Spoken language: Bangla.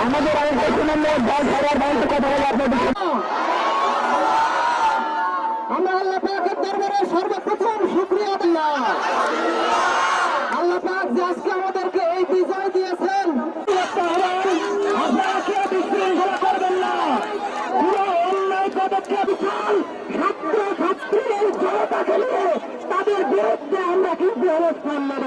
আমাদের আরেকটা সুনামের দল সবার ভাইতে কথা বলে আপনাদের আমরা আল্লাহ পাকের দরবারে সর্বপ্রথম শুকরিয়া দিলাম। আল্লাহ পাক যে আজকে আমাদেরকে এই বিজয় দিয়েছেন, আপনারা কেউ বিশৃঙ্খলা করবেন না। পুরো অন্যায় পদক্ষেপ ছাত্র ছাত্রীর জনতা খেলে তাদের বিরুদ্ধে আমরা কিন্তু অবস্থান নেব।